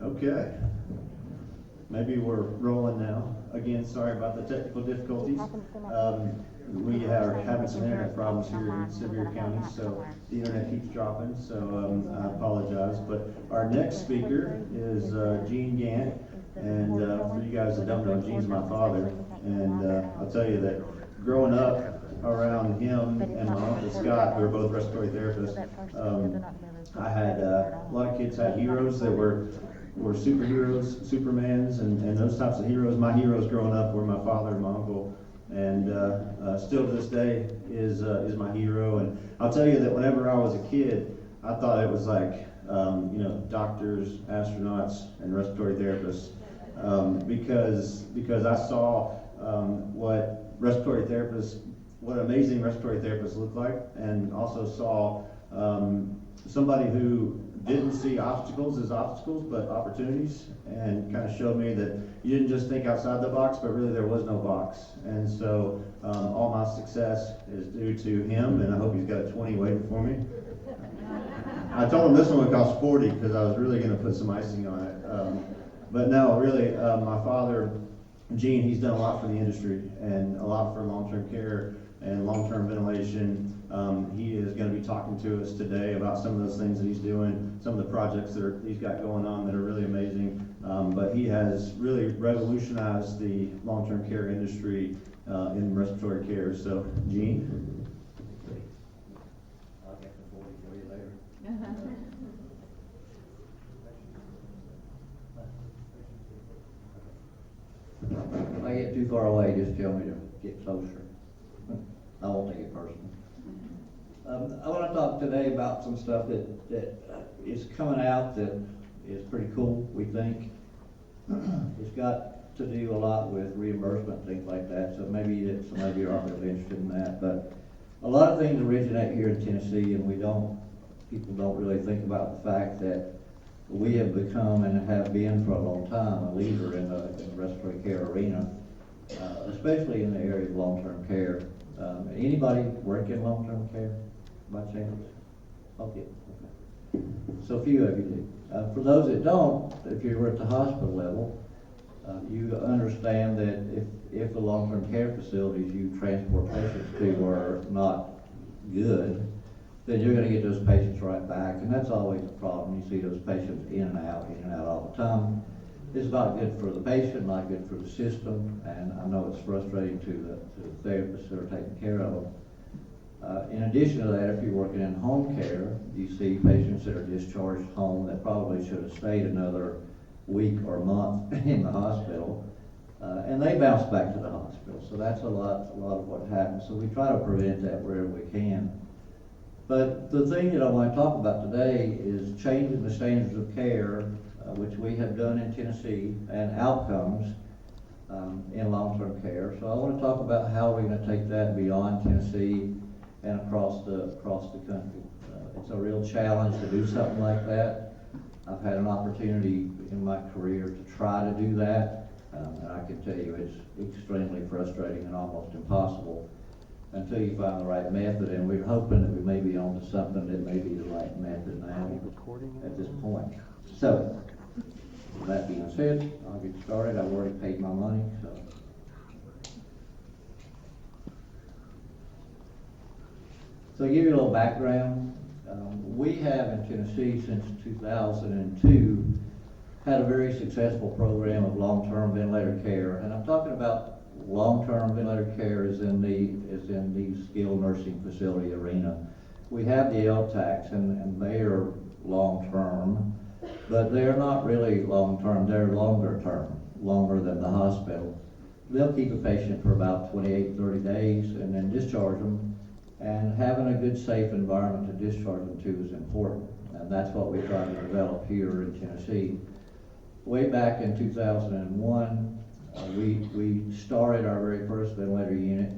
Okay, maybe we're rolling now. Again, sorry about the technical difficulties. We are having some internet problems here in Sevier County, so the internet keeps dropping, so I apologize. But our next speaker is Gene Gantt, and for you guys that don't know, Gene's my father, and I'll tell you that growing up around him and my Uncle Scott, who are both respiratory therapists, I had a lot of kids had heroes that were superheroes, Supermans, and those types of heroes. My heroes growing up were my father and my uncle, and still to this day is my hero. And I'll tell you that whenever I was a kid, I thought it was like doctors, astronauts, and respiratory therapists, because I saw what amazing respiratory therapists look like, and also saw somebody who didn't see obstacles as obstacles, but opportunities, and kind of showed me that you didn't just think outside the box, but really there was no box. And so all my success is due to him, and I hope he's got a 20 waiting for me. I told him this one would cost 40 because I was really going to put some icing on it. But no, really, my father, Gene, he's done a lot for the industry and a lot for long-term care and long-term ventilation. He is going to be talking to us today about some of those things that he's doing, some of the projects that he's got going on that are really amazing. But he has really revolutionized the long-term care industry in respiratory care. So, Gene? I'll get the 40 for you later. If I get too far away, just tell me to get closer. I won't take it personal. I want to talk today about some stuff that is coming out that is pretty cool, we think. It's got to do a lot with reimbursement, things like that, so maybe some of you aren't really interested in that. But a lot of things originate here in Tennessee, and people don't really think about the fact that we have become and have been for a long time a leader in the respiratory care arena, especially in the area of long-term care. Anybody work in long-term care by chance? Okay. So a few of you do. For those that don't, if you were at the hospital level, you understand that if the long-term care facilities you transport patients to are not good, then you're going to get those patients right back, and that's always a problem. You see those patients in and out all the time. It's not good for the patient, not good for the system, and I know it's frustrating to the therapists that are taking care of them. In addition to that, if you're working in home care, you see patients that are discharged home that probably should have stayed another week or month in the hospital, and they bounce back to the hospital. So that's a lot of what happens. So we try to prevent that wherever we can. But the thing that I want to talk about today is changing the standards of care, which we have done in Tennessee, and outcomes in long-term care. So I want to talk about how we're going to take that beyond Tennessee and across the country. It's a real challenge to do something like that. I've had an opportunity in my career to try to do that, and I can tell you it's extremely frustrating and almost impossible until you find the right method, and we're hoping that we may be onto something that may be the right method now at this point. So, with that being said, I'll get started. I've already paid my money, so. So to give you a little background, we have in Tennessee since 2002 had a very successful program of long-term ventilator care. And I'm talking about long-term ventilator care is in the skilled nursing facility arena. We have the LTACs, and they are long-term, but they're not really long-term, they're longer-term, longer than the hospital. They'll keep a patient for about 28, 30 days and then discharge them, and having a good, safe environment to discharge them to is important, and that's what we try to develop here in Tennessee. Way back in 2001, we started our very first ventilator unit,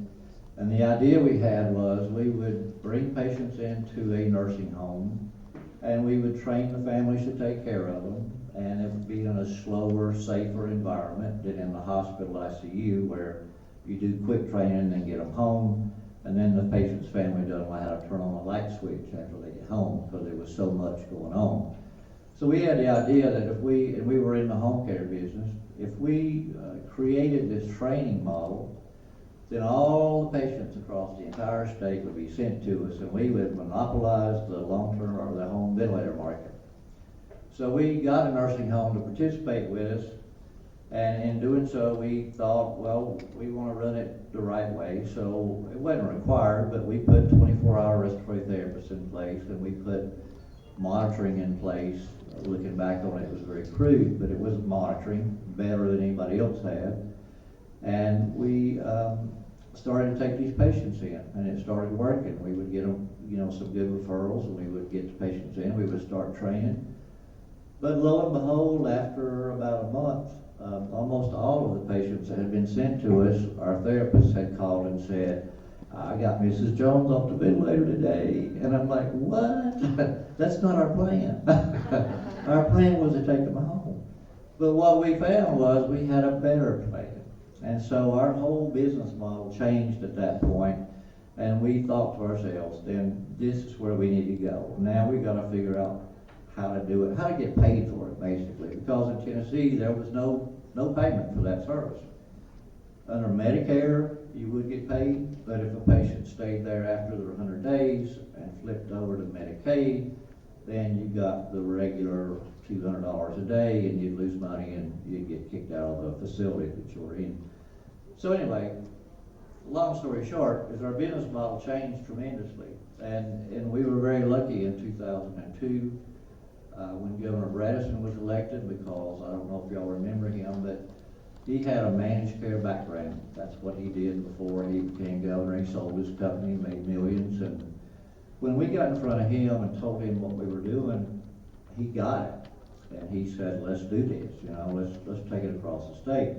and the idea we had was we would bring patients into a nursing home, and we would train the families to take care of them, and it would be in a slower, safer environment than in the hospital ICU, where you do quick training and then get them home, and then the patient's family doesn't know how to turn on the light switch after they get home because there was so much going on. So we had the idea that if we were in the home care business, if we created this training model, then all the patients across the entire state would be sent to us, and we would monopolize the long-term or the home ventilator market. So we got a nursing home to participate with us, and in doing so, we thought, well, we want to run it the right way. So it wasn't required, but we put 24-hour respiratory therapists in place, and we put monitoring in place. Looking back on it, it was very crude, but it was monitoring better than anybody else had. And we started to take these patients in, and it started working. We would get them, some good referrals, and we would get the patients in. We would start training. But lo and behold, after about a month, almost all of the patients that had been sent to us, our therapists had called and said, I got Mrs. Jones off the ventilator today. And I'm like, what? That's not our plan. Our plan was to take them home. But what we found was we had a better plan. And so our whole business model changed at that point, and we thought to ourselves, then this is where we need to go. Now we got to figure out how to do it, how to get paid for it, basically. Because in Tennessee, there was no payment for that service. Under Medicare, you would get paid, but if a patient stayed there after the 100 days and flipped over to Medicaid, then you got the regular $200 a day, and you'd lose money, and you'd get kicked out of the facility that you were in. So anyway, long story short, is our business model changed tremendously, and we were very lucky in 2002 when Governor Bradison was elected, because I don't know if y'all remember him, but he had a managed care background. That's what he did before he became governor. He sold his company, made millions, and when we got in front of him and told him what we were doing, he got it, and he said, let's do this, let's take it across the state.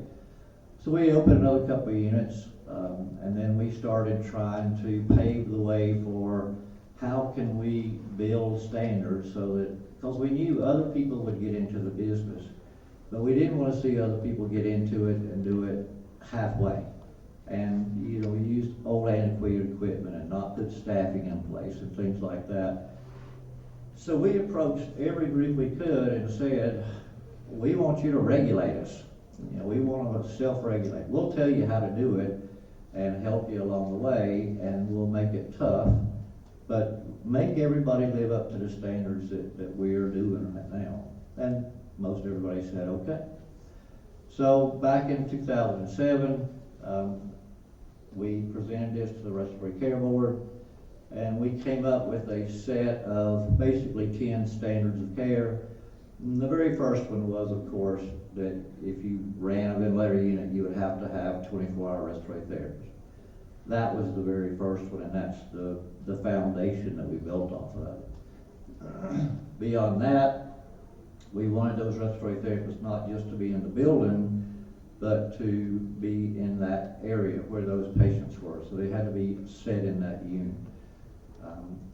So we opened another couple of units, and then we started trying to pave the way for how can we build standards so that, because we knew other people would get into the business, but we didn't want to see other people get into it and do it halfway. And, we used old antiquated equipment and not put staffing in place and things like that. So we approached every group we could and said, we want you to regulate us. We want to self-regulate. We'll tell you how to do it and help you along the way, and we'll make it tough, but make everybody live up to the standards that we're doing right now. And most everybody said, okay. So back in 2007, we presented this to the Respiratory Care Board, and we came up with a set of basically 10 standards of care. And the very first one was, of course, that if you ran a ventilator unit, you would have to have 24-hour respiratory therapy. That was the very first one, and that's the foundation that we built off of. Beyond that, we wanted those respiratory therapists not just to be in the building, but to be in that area where those patients were. So they had to be set in that unit.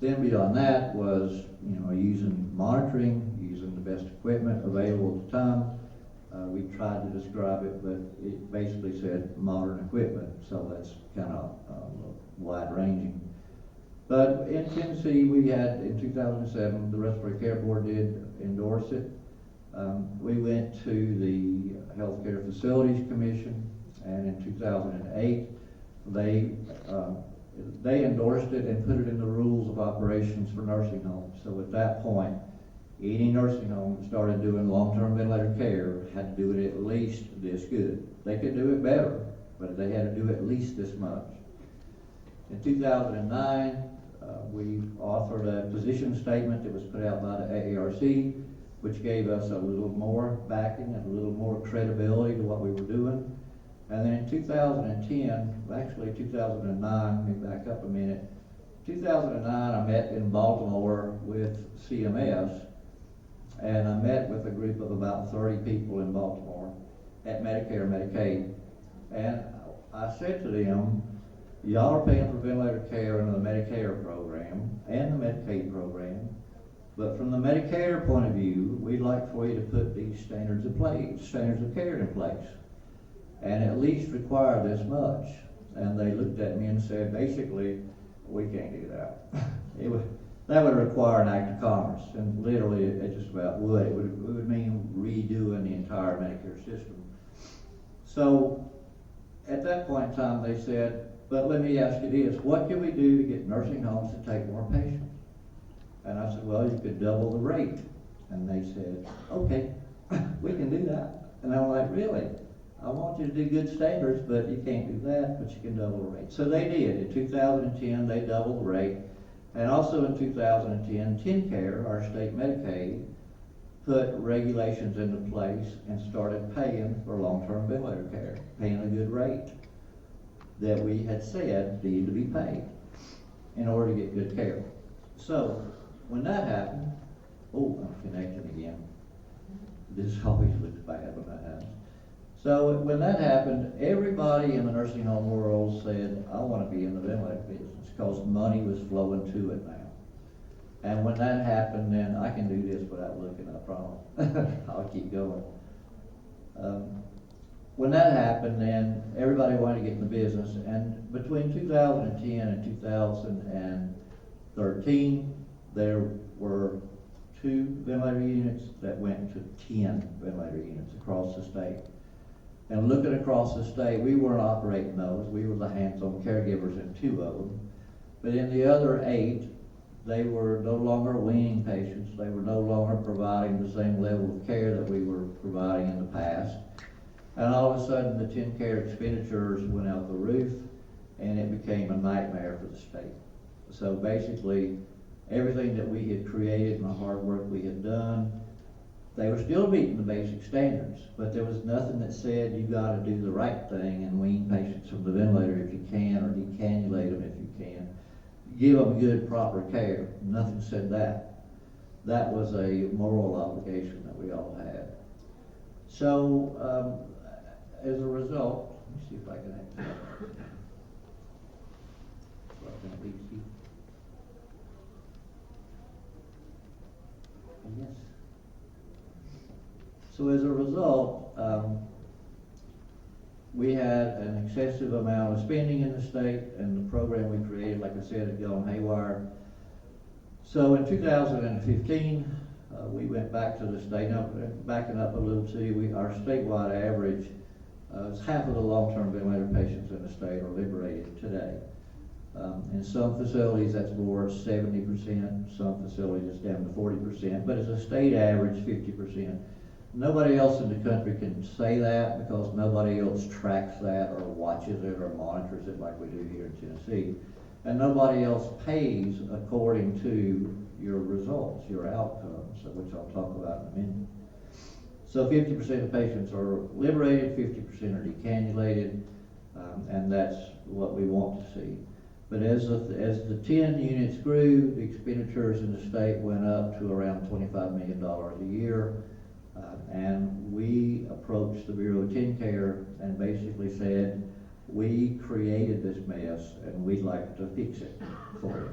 Then beyond that was, using monitoring, using the best equipment available at the time. We tried to describe it, but it basically said modern equipment, so that's kind of wide-ranging. But in Tennessee, we had, in 2007, the Respiratory Care Board did endorse it. We went to the Healthcare Facilities Commission, and in 2008, they endorsed it and put it in the rules of operations for nursing homes. So at that point, Any nursing home that started doing long-term ventilator care had to do it at least this good. They could do it better, but they had to do at least this much. In 2009, we authored a position statement that was put out by the AARC, which gave us a little more backing and a little more credibility to what we were doing. And then in 2010, actually 2009, let me back up a minute. 2009, I met in Baltimore with CMS, and I met with a group of about 30 people in Baltimore at Medicare and Medicaid. And I said to them, y'all are paying for ventilator care under the Medicare program and the Medicaid program, but from the Medicare point of view, we'd like for you to put these standards of care in place, and at least require this much. And they looked at me and said, basically, we can't do that. That would require an act of Congress, and literally it just about would. It would mean redoing the entire Medicare system. So at that point in time, they said, but let me ask you this, what can we do to get nursing homes to take more patients? And I said, well, you could double the rate. And they said, okay, we can do that. And I'm like, really? I want you to do good standards, but you can't do that, but you can double the rate. So they did. In 2010, they doubled the rate. And also in 2010, TennCare, our state Medicaid, put regulations into place and started paying for long-term ventilator care, paying a good rate that we had said needed to be paid in order to get good care. So when that happened, oh, I'm connecting again. This always looks bad when that happens. So when that happened, everybody in the nursing home world said, I want to be in the ventilator business, because money was flowing to it now. And when that happened, then I can do this without looking, I promise. I'll keep going. When that happened, then everybody wanted to get in the business, and between 2010 and 2013, there were 2 ventilator units that went to 10 ventilator units across the state. And looking across the state, we weren't operating those. We were the hands-on caregivers in 2 of them. But in the other 8, they were no longer weaning patients. They were no longer providing the same level of care that we were providing in the past. And all of a sudden, the TennCare expenditures went out the roof, and it became a nightmare for the state. So basically, everything that we had created and the hard work we had done, they were still meeting the basic standards, but there was nothing that said you got to do the right thing and wean patients from the ventilator if you can, or decannulate them if you can. Give them good, proper care. Nothing said that. That was a moral obligation that we all had. So, as a result, let me see if I can actually. Yes. So as a result, we had an excessive amount of spending in the state, and the program we created, like I said, had gone haywire. So in 2015, we went back to the state. Now, backing up a little too, our statewide average is half of the long-term ventilator patients in the state are liberated today. In some facilities, that's more 70%. Some facilities, it's down to 40%. But as a state average, 50%. Nobody else in the country can say that, because nobody else tracks that or watches it or monitors it like we do here in Tennessee. And nobody else pays according to your results, your outcomes, which I'll talk about in a minute. So 50% of patients are liberated, 50% are decannulated, and that's what we want to see. But as the 10 units grew, the expenditures in the state went up to around $25 million a year. And we approached the Bureau of TennCare and basically said, we created this mess and we'd like to fix it for you.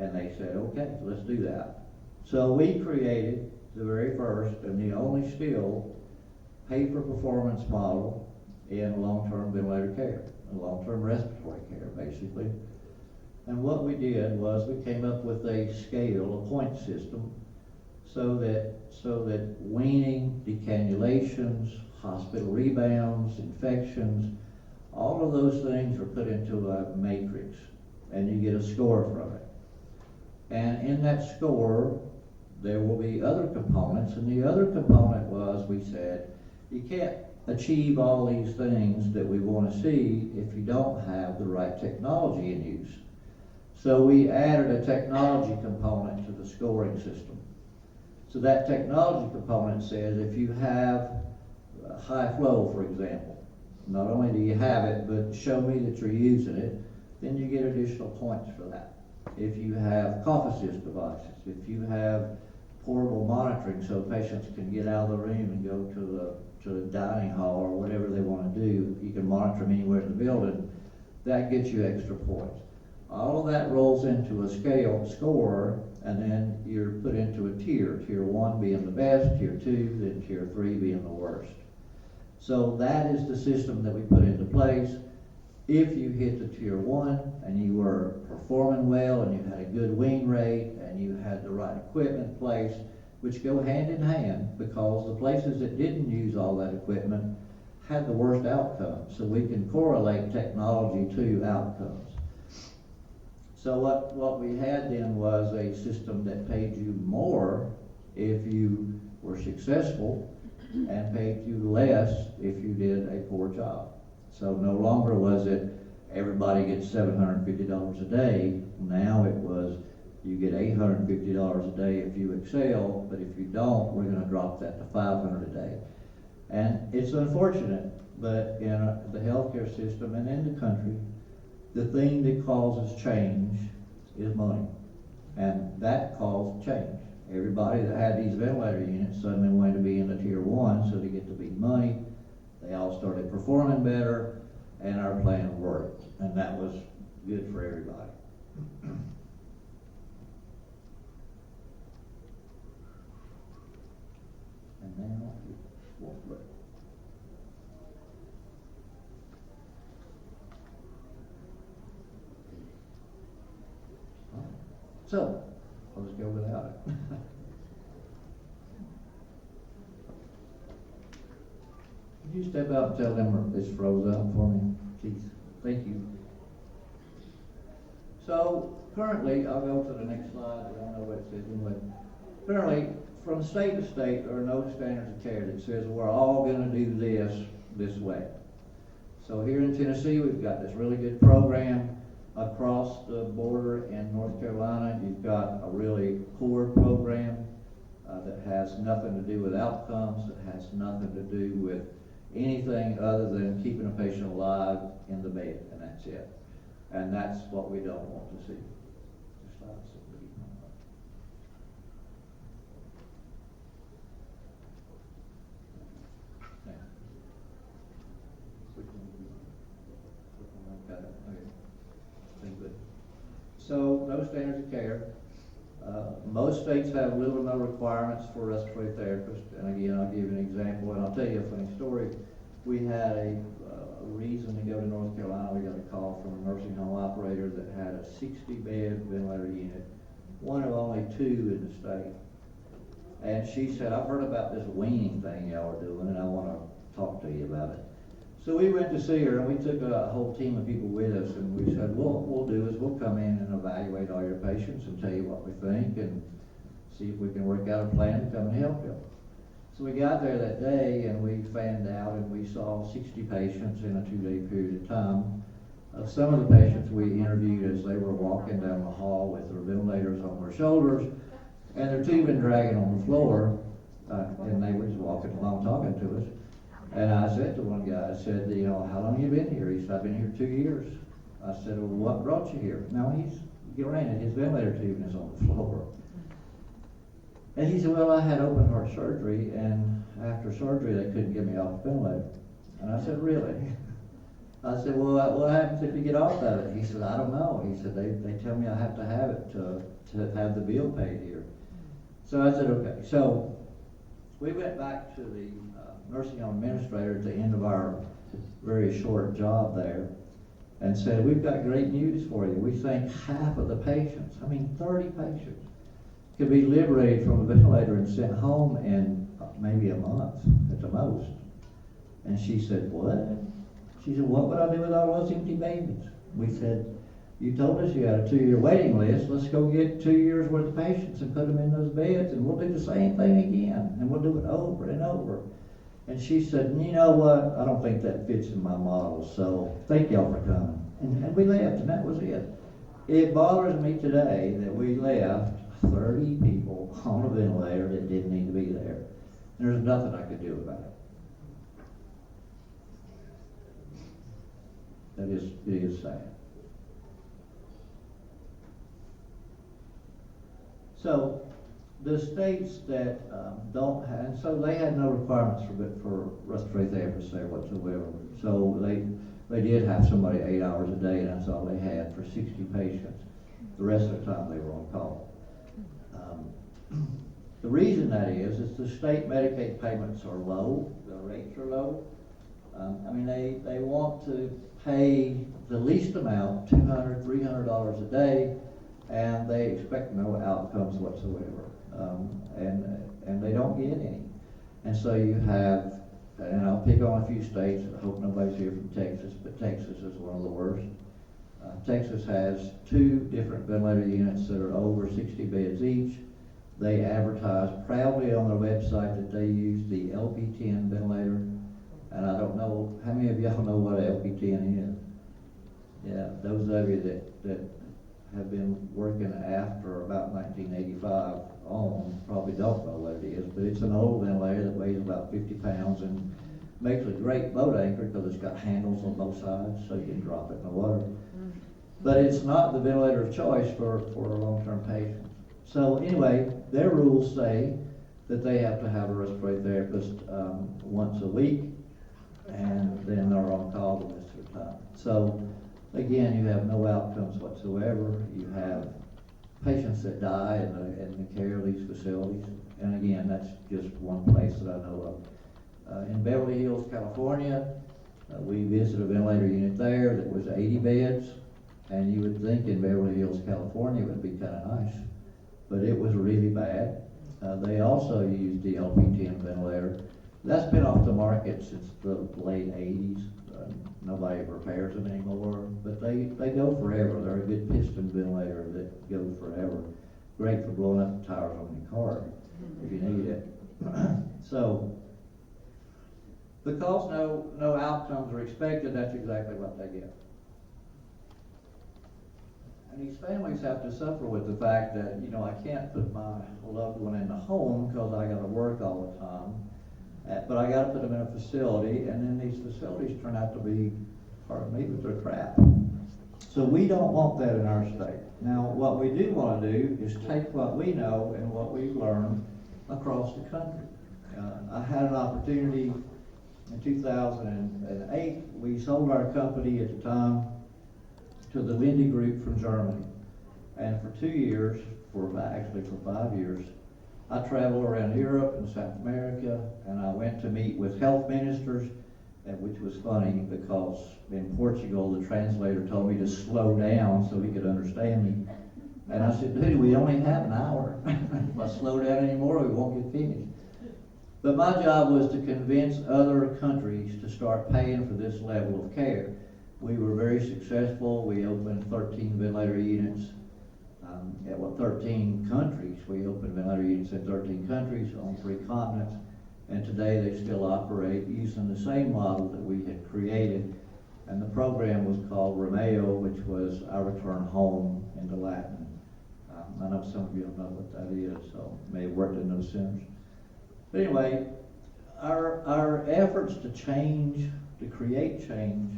And they said, okay, let's do that. So we created the very first and the only still pay-for-performance model in long-term ventilator care, long-term respiratory care, basically. And what we did was we came up with a scale, a point system, so that weaning, decannulations, hospital rebounds, infections, all of those things are put into a matrix, and you get a score from it. And in that score, there will be other components, and the other component was, we said, you can't achieve all these things that we want to see if you don't have the right technology in use. So we added a technology component to the scoring system. So that technology component says if you have high flow, for example, not only do you have it, but show me that you're using it, then you get additional points for that. If you have cough assist devices, if you have portable monitoring so patients can get out of the room and go to the dining hall or whatever they want to do, you can monitor them anywhere in the building, that gets you extra points. All of that rolls into a score, and then you're put into a tier. Tier 1 being the best, Tier 2, then Tier 3 being the worst. So that is the system that we put into place. If you hit the Tier 1 and you were performing well and you had a good wing rate and you had the right equipment placed, which go hand in hand because the places that didn't use all that equipment had the worst outcomes. So we can correlate technology to outcomes. So what we had then was a system that paid you more if you were successful and paid you less if you did a poor job. So no longer was it everybody gets $750 a day. Now it was you get $850 a day if you excel, but if you don't, we're going to drop that to $500 a day. And it's unfortunate, but in the healthcare system and in the country, the thing that causes change is money. And that caused change. Everybody that had these ventilator units suddenly wanted to be in the Tier 1, so they get the big money. They all started performing better, and our plan worked. And that was good for everybody. And now, won't work. So, I'll just go without it. Could you step out and tell them this froze up for me, please? Thank you. So, currently, I'll go to the next slide. I don't know what it says anyway. Currently, from state to state, there are no standards of care that says we're all going to do this way. So here in Tennessee, we've got this really good program. Across the border in North Carolina, you've got a really poor program that has nothing to do with outcomes, that has nothing to do with anything other than keeping a patient alive in the bed, and that's it. And that's what we don't want to see. So, no standards of care. Most states have little or no requirements for respiratory therapists. And again, I'll give you an example, and I'll tell you a funny story. We had a reason to go to North Carolina. We got a call from a nursing home operator that had a 60-bed ventilator unit, one of only 2 in the state. And she said, I've heard about this weaning thing y'all are doing, and I want to talk to you about it. So we went to see her, and we took a whole team of people with us, and we said, well, what we'll do is we'll come in and evaluate all your patients and tell you what we think and see if we can work out a plan to come and help you. So we got there that day, and we fanned out, and we saw 60 patients in a 2-day period of time. Some of the patients we interviewed as they were walking down the hall with their ventilators on their shoulders, and their tube been dragging on the floor, and they were just walking along talking to us. And I said to one guy, I said, you know, how long have you been here? He said, I've been here 2 years. I said, well, what brought you here? Now, granted, his ventilator tube is on the floor. And he said, well, I had open heart surgery, and after surgery, they couldn't get me off the ventilator. And I said, really? I said, well, what happens if you get off of it? He said, I don't know. He said, they tell me I have to have it to have the bill paid here. So I said, okay. So we went back to the nursing home administrator at the end of our very short job there and said, we've got great news for you. We think half of the patients, 30 patients, could be liberated from a ventilator and sent home in maybe a month at the most. And she said, what? She said, what would I do with all those empty babies? We said, You told us you had a 2-year waiting list. Let's go get 2 years worth of patients and put them in those beds, and we'll do the same thing again, and we'll do it over and over. And she said, you know what, I don't think that fits in my model, so thank y'all for coming. And we left, and that was it. It bothers me today that we left 30 people on a ventilator that didn't need to be there. There's nothing I could do about it. It is sad. So the states that don't have, and so they had no requirements for respiratory therapists there whatsoever. So they did have somebody 8 hours a day, and that's all they had for 60 patients. The rest of the time they were on call. The reason that is the state Medicaid payments are low, the rates are low. I mean, they want to pay the least amount, $200, $300 a day, and they expect no outcomes whatsoever. And they don't get any. And so you have, and I'll pick on a few states, I hope nobody's here from Texas, but Texas is one of the worst. Texas has 2 different ventilator units that are over 60 beds each. They advertise proudly on their website that they use the LP10 ventilator. And I don't know, how many of y'all know what LP10 is? Yeah, those of you that have been working after about 1985 on probably don't know what it is, but it's an old ventilator that weighs about 50 pounds and makes a great boat anchor because it's got handles on both sides so you can drop it in the water. But it's not the ventilator of choice for long-term patients. So anyway, their rules say that they have to have a respiratory therapist once a week, and then they're on call the rest of the time. So again, you have no outcomes whatsoever. You have patients that die in the care of these facilities. And again, that's just one place that I know of. In Beverly Hills, California, we visited a ventilator unit there that was 80 beds. And you would think in Beverly Hills, California, it would be kind of nice. But it was really bad. They also used the LP10 ventilator. That's been off the market since the late 80s. Nobody repairs them anymore, but they go forever. They're a good piston ventilator that goes forever. Great for blowing up the tires on your car if you need it. So, because no outcomes are expected, that's exactly what they get. And these families have to suffer with the fact that, you know, I can't put my loved one in the home because I got to work all the time. But I got to put them in a facility, and then these facilities turn out to be, pardon me, but they're crap. So we don't want that in our state. Now, what we do want to do is take what we know and what we've learned across the country. I had an opportunity in 2008. We sold our company at the time to the Lindy Group from Germany. And for 2 years, actually for 5 years, I traveled around Europe and South America, and I went to meet with health ministers, which was funny because in Portugal, the translator told me to slow down so he could understand me. And I said, dude, we only have an hour. If I slow down anymore, we won't get finished. But my job was to convince other countries to start paying for this level of care. We were very successful. We opened 13 ventilator units. 13 countries. We opened ventilator units in 13 countries on 3 continents. And today they still operate using the same model that we had created. And the program was called Romeo, which was our return home into Latin. I know some of you don't know what that is, so may have worked in those centers. But anyway, our efforts to change, to create change,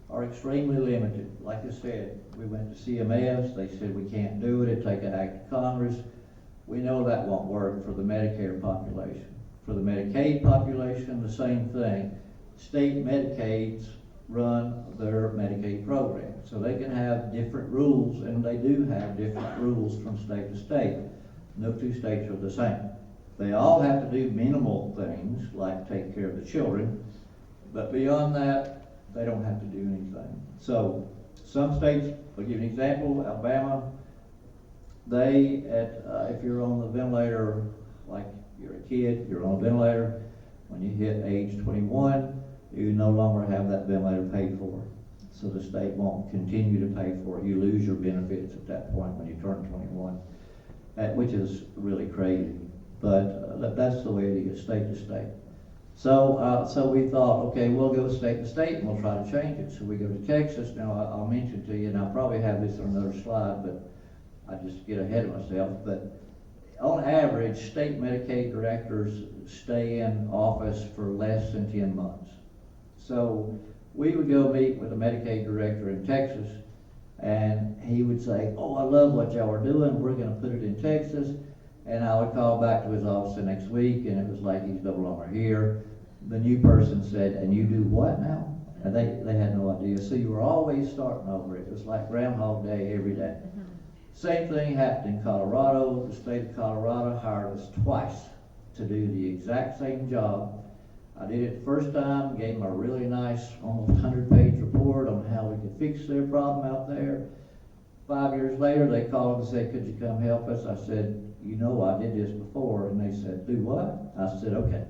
are extremely limited. Like I said, we went to CMS, they said we can't do it, it'd take an act of Congress. We know that won't work for the Medicare population. For the Medicaid population, the same thing. State Medicaids run their Medicaid program. So they can have different rules, and they do have different rules from state to state. No 2 states are the same. They all have to do minimal things, like take care of the children, but beyond that, they don't have to do anything. So some states, I'll give you an example, Alabama, if you're on the ventilator, like you're a kid, you're on a ventilator, when you hit age 21, you no longer have that ventilator paid for. so the state won't continue to pay for it. You lose your benefits at that point when you turn 21, which is really crazy. But that's the way it is, state to state. So we thought, okay, we'll go state to state and we'll try to change it. So we go to Texas. Now I'll mention to you, and I'll probably have this on another slide, but I just get ahead of myself. But on average, state Medicaid directors stay in office for less than 10 months. So we would go meet with a Medicaid director in Texas, and he would say, oh, I love what y'all are doing. We're going to put it in Texas. And I would call back to his office the next week, and it was like he's no longer here. The new person said, and you do what now? And they had no idea. So you were always starting over. It was like Groundhog Day every day. Same thing happened in Colorado. The state of Colorado hired us twice to do the exact same job. I did it the first time, gave them a really nice, almost 100-page report on how we could fix their problem out there. 5 years later, they called and said, could you come help us? I said, you know I did this before. And they said, do what? I said, okay.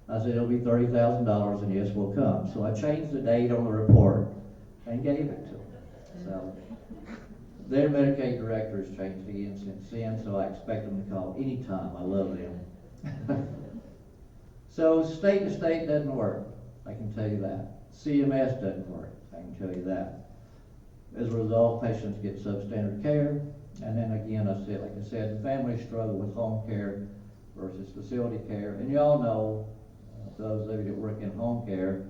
I said, it'll be $30,000, and yes, we'll come. So I changed the date on the report and gave it to them. So their Medicaid director has changed again since then, so I expect them to call anytime. I love them. So state to state doesn't work, I can tell you that. CMS doesn't work, I can tell you that. As a result, patients get substandard care, and then again, like I said, the families struggle with home care versus facility care, and y'all know, those of you that work in home care,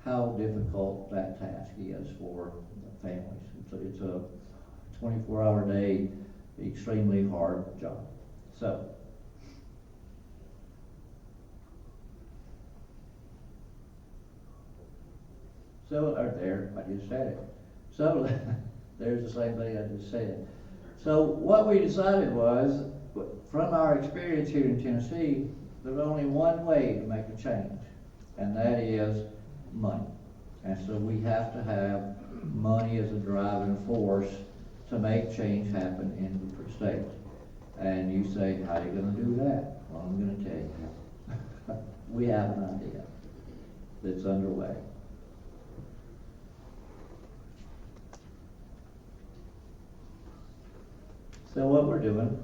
how difficult that task is for families. It's a 24-hour day, extremely hard job. There, I just said it. So, there's the same thing I just said. So, what we decided was, from our experience here in Tennessee, there's only one way to make a change, and that is money. And so we have to have money as a driving force to make change happen in different states. And you say, how are you going to do that? Well, I'm going to tell you. We have an idea that's underway. So what we're doing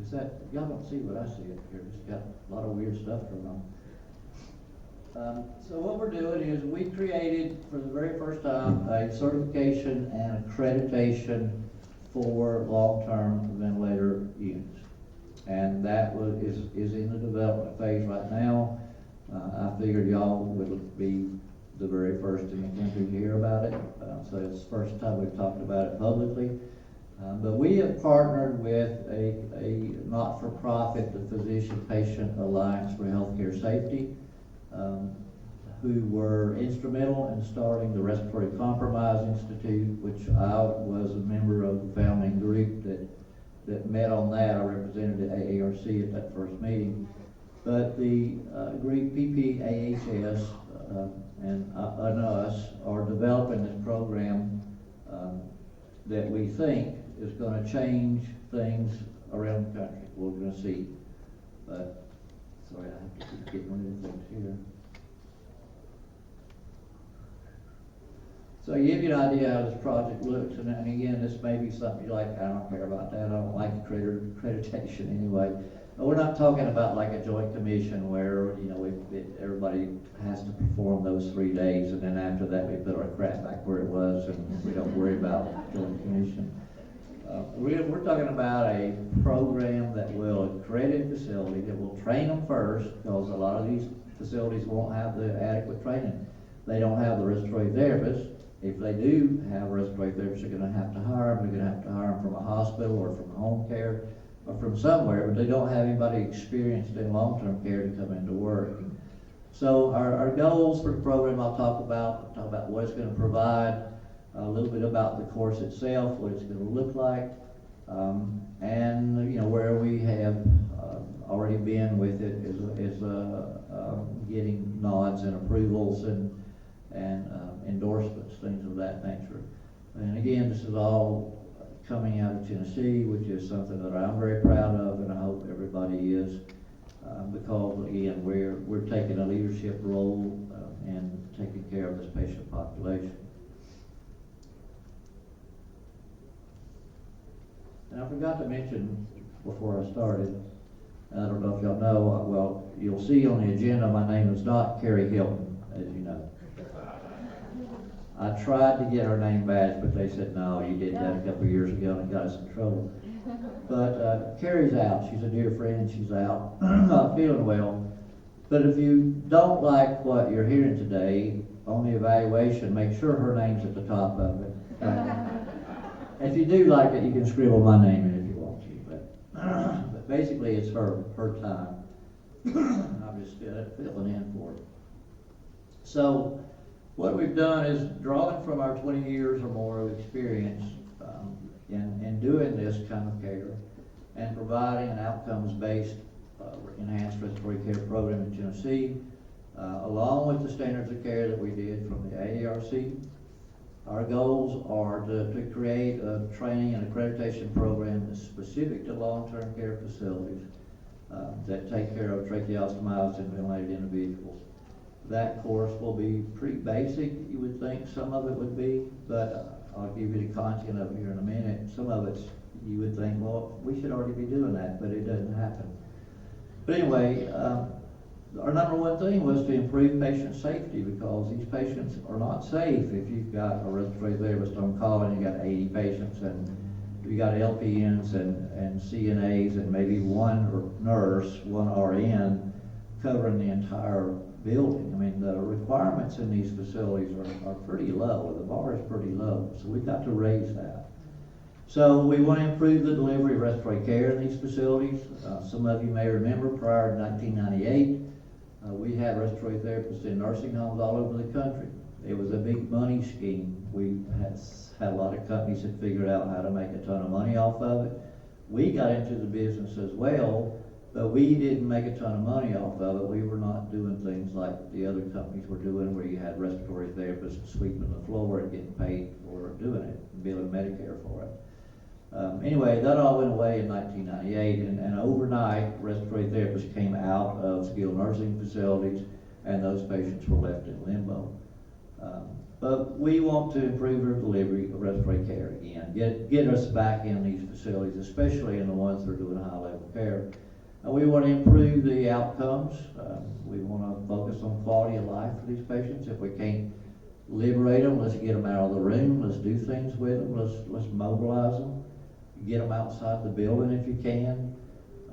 is that, y'all don't see what I see up here. It's got a lot of weird stuff going on. So what we're doing is we created, for the very first time, a certification and accreditation for long-term ventilator units. And that is in the development phase right now. I figured y'all would be the very first in the country to hear about it. So it's the first time we've talked about it publicly. But we have partnered with a not-for-profit, the Physician Patient Alliance for Healthcare Safety, who were instrumental in starting the Respiratory Compromise Institute, which I was a member of the founding group that met on that. I represented the AARC at that first meeting. But the group PPAHS and us are developing this program that we think is going to change things around the country. We're going to see. But, sorry, I have to keep getting rid of things here. So you give you an idea how this project looks, and again, this may be something you like. I don't care about that. I don't like accreditation anyway. But we're not talking about like a joint commission where, you know, everybody has to perform those 3 days, and then after that we put our crap back where it was, and we don't worry about joint commission. We're talking about a program that will accredit facilities, that will train them first, because a lot of these facilities won't have the adequate training. They don't have the respiratory therapists. If they do have respiratory therapists, they're going to have to hire them. They're going to have to hire them from a hospital or from home care or from somewhere, but they don't have anybody experienced in long-term care to come into work. So our goals for the program I'll talk about what it's going to provide, a little bit about the course itself, what it's going to look like, and you know where we have already been with it is getting nods and approvals and endorsements, things of that nature. And again, this is all coming out of Tennessee, which is something that I'm very proud of, and I hope everybody is, because again, we're taking a leadership role in taking care of this patient population. forgot to mention before I started, I don't know if y'all know, well, you'll see on the agenda, my name is not Carrie Hilton, as you know. I tried to get her name back, but they said, no, you did that a couple of years ago and it got us in trouble. But Carrie's out. She's a dear friend. She's out, not feeling well. But if you don't like what you're hearing today on the evaluation, make sure her name's at the top of it. If you do like it, you can scribble my name in if you want to. But basically, it's her time. I'm just filling in for it. So what we've done is drawing from our 20 years or more of experience in doing this kind of care and providing an outcomes-based enhanced respiratory care program in Tennessee, along with the standards of care that we did from the AARC. Our goals are to create a training and accreditation program that's specific to long-term care facilities that take care of tracheostomize and ventilated individuals. That course will be pretty basic, you would think some of it would be, but I'll give you the content of it here in a minute. Some of it's, you would think, well, we should already be doing that, but it doesn't happen. But anyway, our number one thing was to improve patient safety, because these patients are not safe if you've got a respiratory therapist on call and you've got 80 patients and you got LPNs and CNAs and maybe one nurse, one RN covering the entire building. I mean, the requirements in these facilities are pretty low. The bar is pretty low, so we've got to raise that. So we want to improve the delivery of respiratory care in these facilities. Some of you may remember prior to 1998, we had respiratory therapists in nursing homes all over the country. It was a big money scheme. We had a lot of companies that figured out how to make a ton of money off of it. We got into the business as well, but we didn't make a ton of money off of it. We were not doing things like the other companies were doing, where you had respiratory therapists sweeping the floor and getting paid for doing it, billing Medicare for it. Anyway, that all went away in 1998, and overnight, respiratory therapists came out of skilled nursing facilities, and those patients were left in limbo. But we want to improve our delivery of respiratory care again, get us back in these facilities, especially in the ones that are doing high-level care. We want to improve the outcomes. We want to focus on quality of life for these patients. If we can't liberate them, let's get them out of the room. Let's do things with them. Let's mobilize them. Get them outside the building if you can.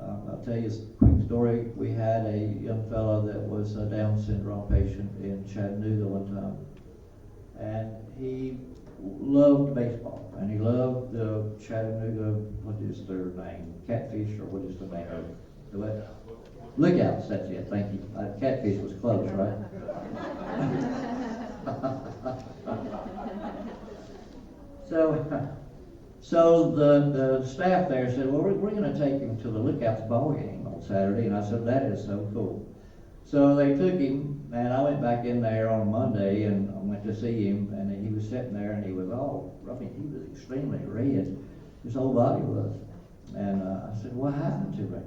I'll tell you a quick story. We had a young fellow that was a Down syndrome patient in Chattanooga one time. And he loved baseball, and he loved the Chattanooga, what is their name? Catfish, or what is the name of it? The what? Lookouts, that's it, thank you. Catfish was close, right? So the staff there said, well, we're going to take him to the Lookouts ball game on Saturday, and I said, that is so cool. So they took him, and I went back in there on Monday, and I went to see him, and he was sitting there, and he was all, I mean, he was extremely red. His whole body was. And I said, what happened to him?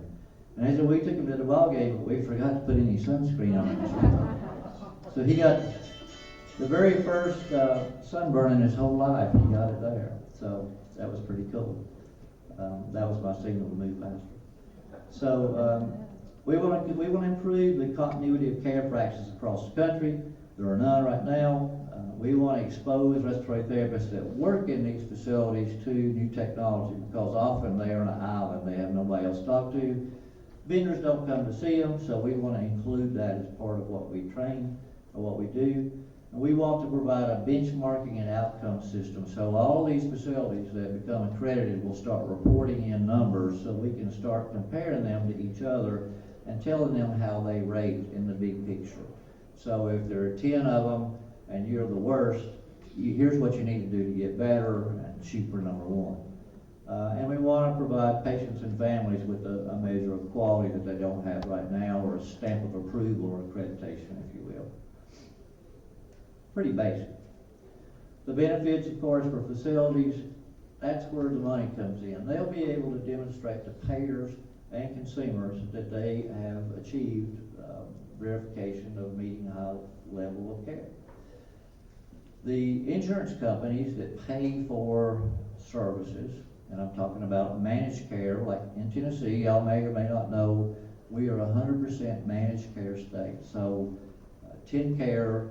And they said, we took him to the ball game, but we forgot to put any sunscreen on him. So he got the very first sunburn in his whole life. He got it there. So that was pretty cool. That was my signal to move faster. So we want to improve the continuity of care practices across the country. There are none right now. We want to expose respiratory therapists that work in these facilities to new technology, because often they are on an island. They have nobody else to talk to. Vendors don't come to see them, so we want to include that as part of what we train or what we do. And we want to provide a benchmarking and outcome system, so all these facilities that become accredited will start reporting in numbers, so we can start comparing them to each other and telling them how they rate in the big picture. So if there are 10 of them and you're the worst, here's what you need to do to get better and shoot for number one. And we want to provide patients and families with a measure of quality that they don't have right now, or a stamp of approval or accreditation, if you will. Pretty basic. The benefits, of course, for facilities, that's where the money comes in. They'll be able to demonstrate to payers and consumers that they have achieved verification of meeting a high level of care. The insurance companies that pay for services and I'm talking about managed care, like in Tennessee, y'all may or may not know, we are 100% managed care state. So TennCare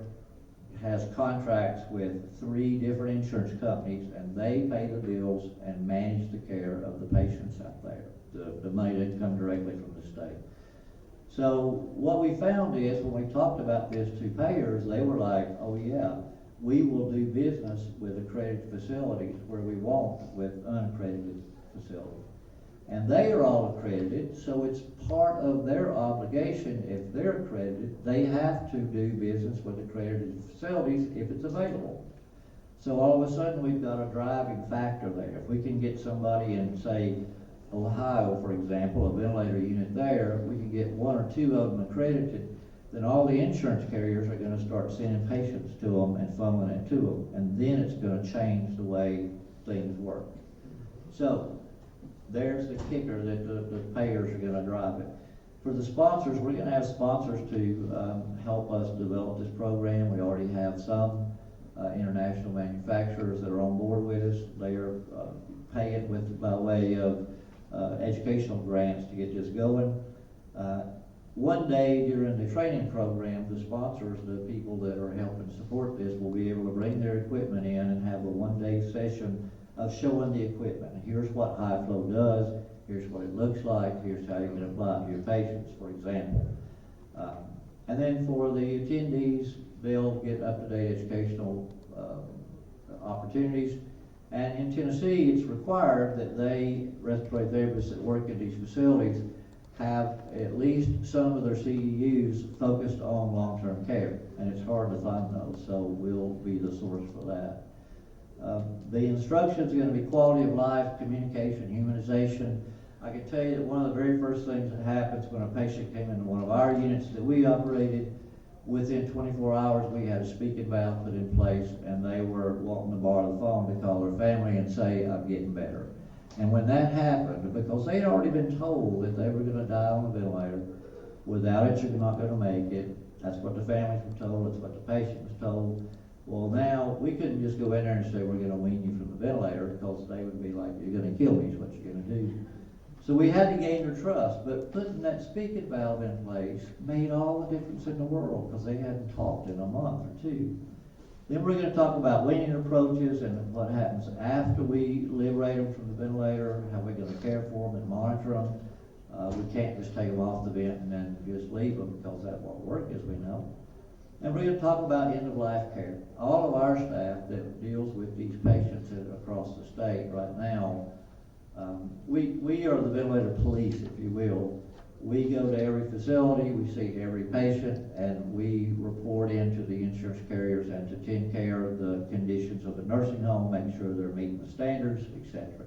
has contracts with 3 different insurance companies, and they pay the bills and manage the care of the patients out there. The money that come directly from the state. So what we found is when we talked about this to payers, they were like, oh yeah, we will do business with accredited facilities where we won't with unaccredited facilities. And they are all accredited, so it's part of their obligation. If they're accredited, they have to do business with accredited facilities if it's available. So all of a sudden we've got a driving factor there. If we can get somebody in, say, Ohio, for example, a ventilator unit there, we can get 1 or 2 of them accredited, then all the insurance carriers are going to start sending patients to them and funneling it to them. And then it's going to change the way things work. So there's the kicker that the payers are going to drive it. For the sponsors, we're going to have sponsors to help us develop this program. We already have some international manufacturers that are on board with us. They are paying by way of educational grants to get this going. One day during the training program, the sponsors, the people that are helping support this, will be able to bring their equipment in and have a one-day session of showing the equipment. Here's what high flow does, here's what it looks like, here's how you can apply it to your patients, for example. And then for the attendees, they'll get up-to-date educational opportunities. And in Tennessee, it's required that respiratory therapists that work in these facilities, have at least some of their CEUs focused on long-term care. And it's hard to find those, so we'll be the source for that. The instructions are going to be quality of life, communication, humanization. I can tell you that one of the very first things that happens when a patient came into one of our units that we operated, within 24 hours we had a speaking valve put in place, and they were wanting to borrow the phone to call their family and say, I'm getting better. And when that happened, because they'd already been told that they were going to die on the ventilator, without it you're not going to make it, that's what the families were told, that's what the patient was told. Well, now we couldn't just go in there and say we're going to wean you from the ventilator, because they would be like, you're going to kill me is what you're going to do. So we had to gain their trust, but putting that speaking valve in place made all the difference in the world, because they hadn't talked in a month or 2. Then we're going to talk about weaning approaches and what happens after we liberate them from the ventilator, how we're going to care for them and monitor them. We can't just take them off the vent and then just leave them, because that won't work, as we know. And we're going to talk about end-of-life care. All of our staff that deals with these patients across the state right now, we are the ventilator police, if you will. We go to every facility, we see every patient, and we report into the insurance carriers and to TennCare the conditions of the nursing home, make sure they're meeting the standards, etc.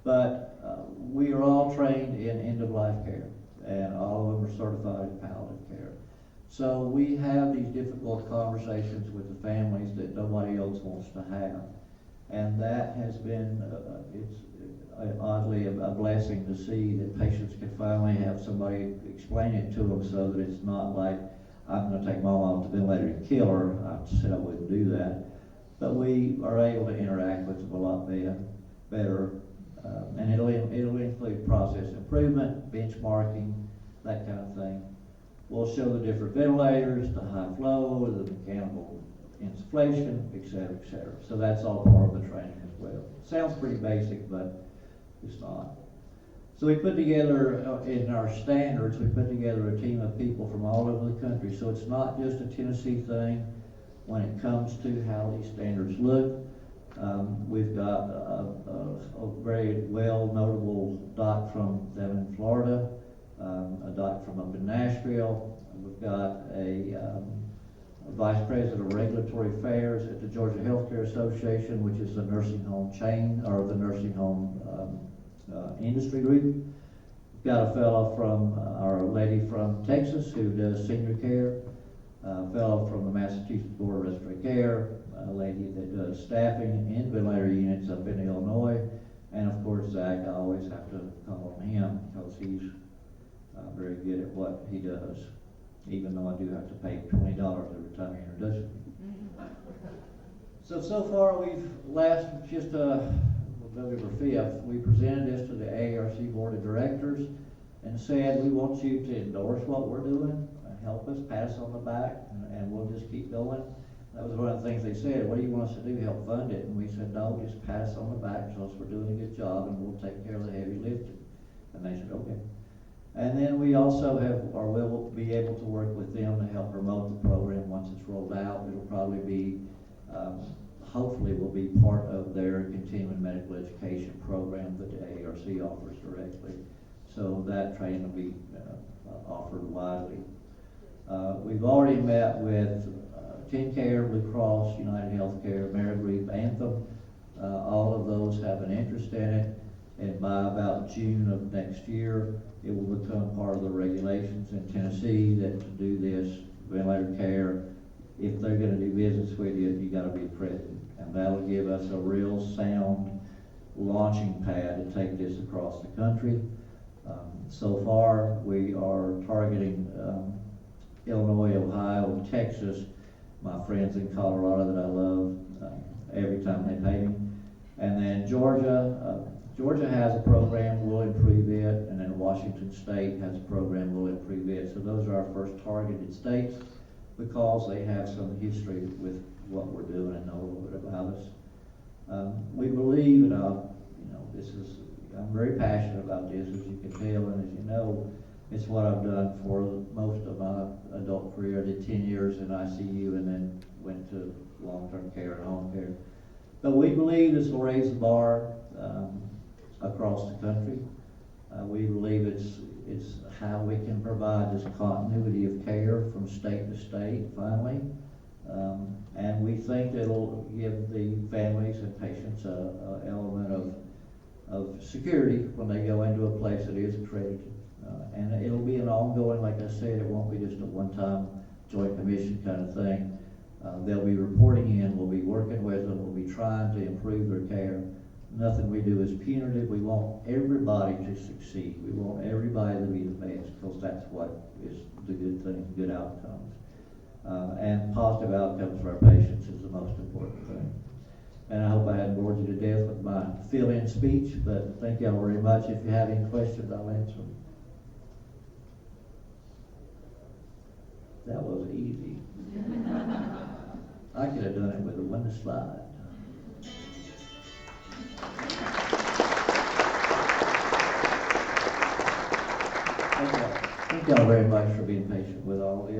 But we are all trained in end-of-life care, and all of them are certified in palliative care. So we have these difficult conversations with the families that nobody else wants to have. And that has been, it's oddly a blessing to see that patients can finally have somebody explain it to them, so that it's not like, I'm going to take mom off the ventilator and kill her. I said I wouldn't do that. But we are able to interact with them a lot better. And it'll include process improvement, benchmarking, that kind of thing. We'll show the different ventilators, the high flow, the mechanical insufflation, et cetera, et cetera. So that's all part of the training as well. Sounds pretty basic, but it's not. So we put together, in our standards, we put together a team of people from all over the country. So it's not just a Tennessee thing when it comes to how these standards look. We've got a very well notable doc from down in Florida, a doc from up in Nashville. We've got a Vice President of Regulatory Affairs at the Georgia Healthcare Association, which is the nursing home chain, or the nursing home industry group. We've got a fellow from, or a lady from Texas who does senior care, a fellow from the Massachusetts Board of Respiratory Care, a lady that does staffing in ventilator units up in Illinois, and of course Zach, I always have to call on him because he's very good at what he does, even though I do have to pay $20 every time he introduces me. So far we've November 5th, we presented this to the AARC Board of Directors and said, we want you to endorse what we're doing, help us, pat us on the back, and we'll just keep going. That was one of the things they said, what do you want us to do, help fund it? And we said, no, just pat us on the back, tell us we're doing a good job, and we'll take care of the heavy lifting. And they said, okay. And then we also will be able to work with them to help promote the program once it's rolled out. It'll probably be, hopefully will be part of their continuing medical education program that the AARC offers directly. So that training will be offered widely. We've already met with TennCare, Blue Cross, United Healthcare, Amerigroup, Anthem. All of those have an interest in it, and by about June of next year, it will become part of the regulations in Tennessee that to do this ventilator care, if they're going to do business with you, you got to be accredited, and that'll give us a real sound launching pad to take this across the country. So far, we are targeting Illinois, Ohio, and Texas. My friends in Colorado that I love, every time they pay me. And then Georgia, Georgia has a program, we'll improve it, and then Washington State has a program, we'll improve it. So those are our first targeted states because they have some history with what we're doing and know a little bit about us. We believe, and I'm very passionate about this, as you can tell, and as you know, it's what I've done for most of my adult career. I did 10 years in ICU and then went to long-term care and home care. But we believe this will raise the bar across the country. We believe it's how we can provide this continuity of care from state to state, finally. And we think it'll give the families and patients an element of security when they go into a place that is accredited. And it'll be an ongoing, like I said, it won't be just a one-time joint commission kind of thing. They'll be reporting in, we'll be working with them, we'll be trying to improve their care. Nothing we do is punitive. We want everybody to succeed. We want everybody to be the best because that's what is the good thing, good outcomes. And positive outcomes for our patients is the most important thing. And I hope I hadn't bored you to death with my fill-in speech, but thank y'all very much. If you have any questions, I'll answer them. That was easy. I could have done it with a window slide. Thank y'all very much for being patient with all this.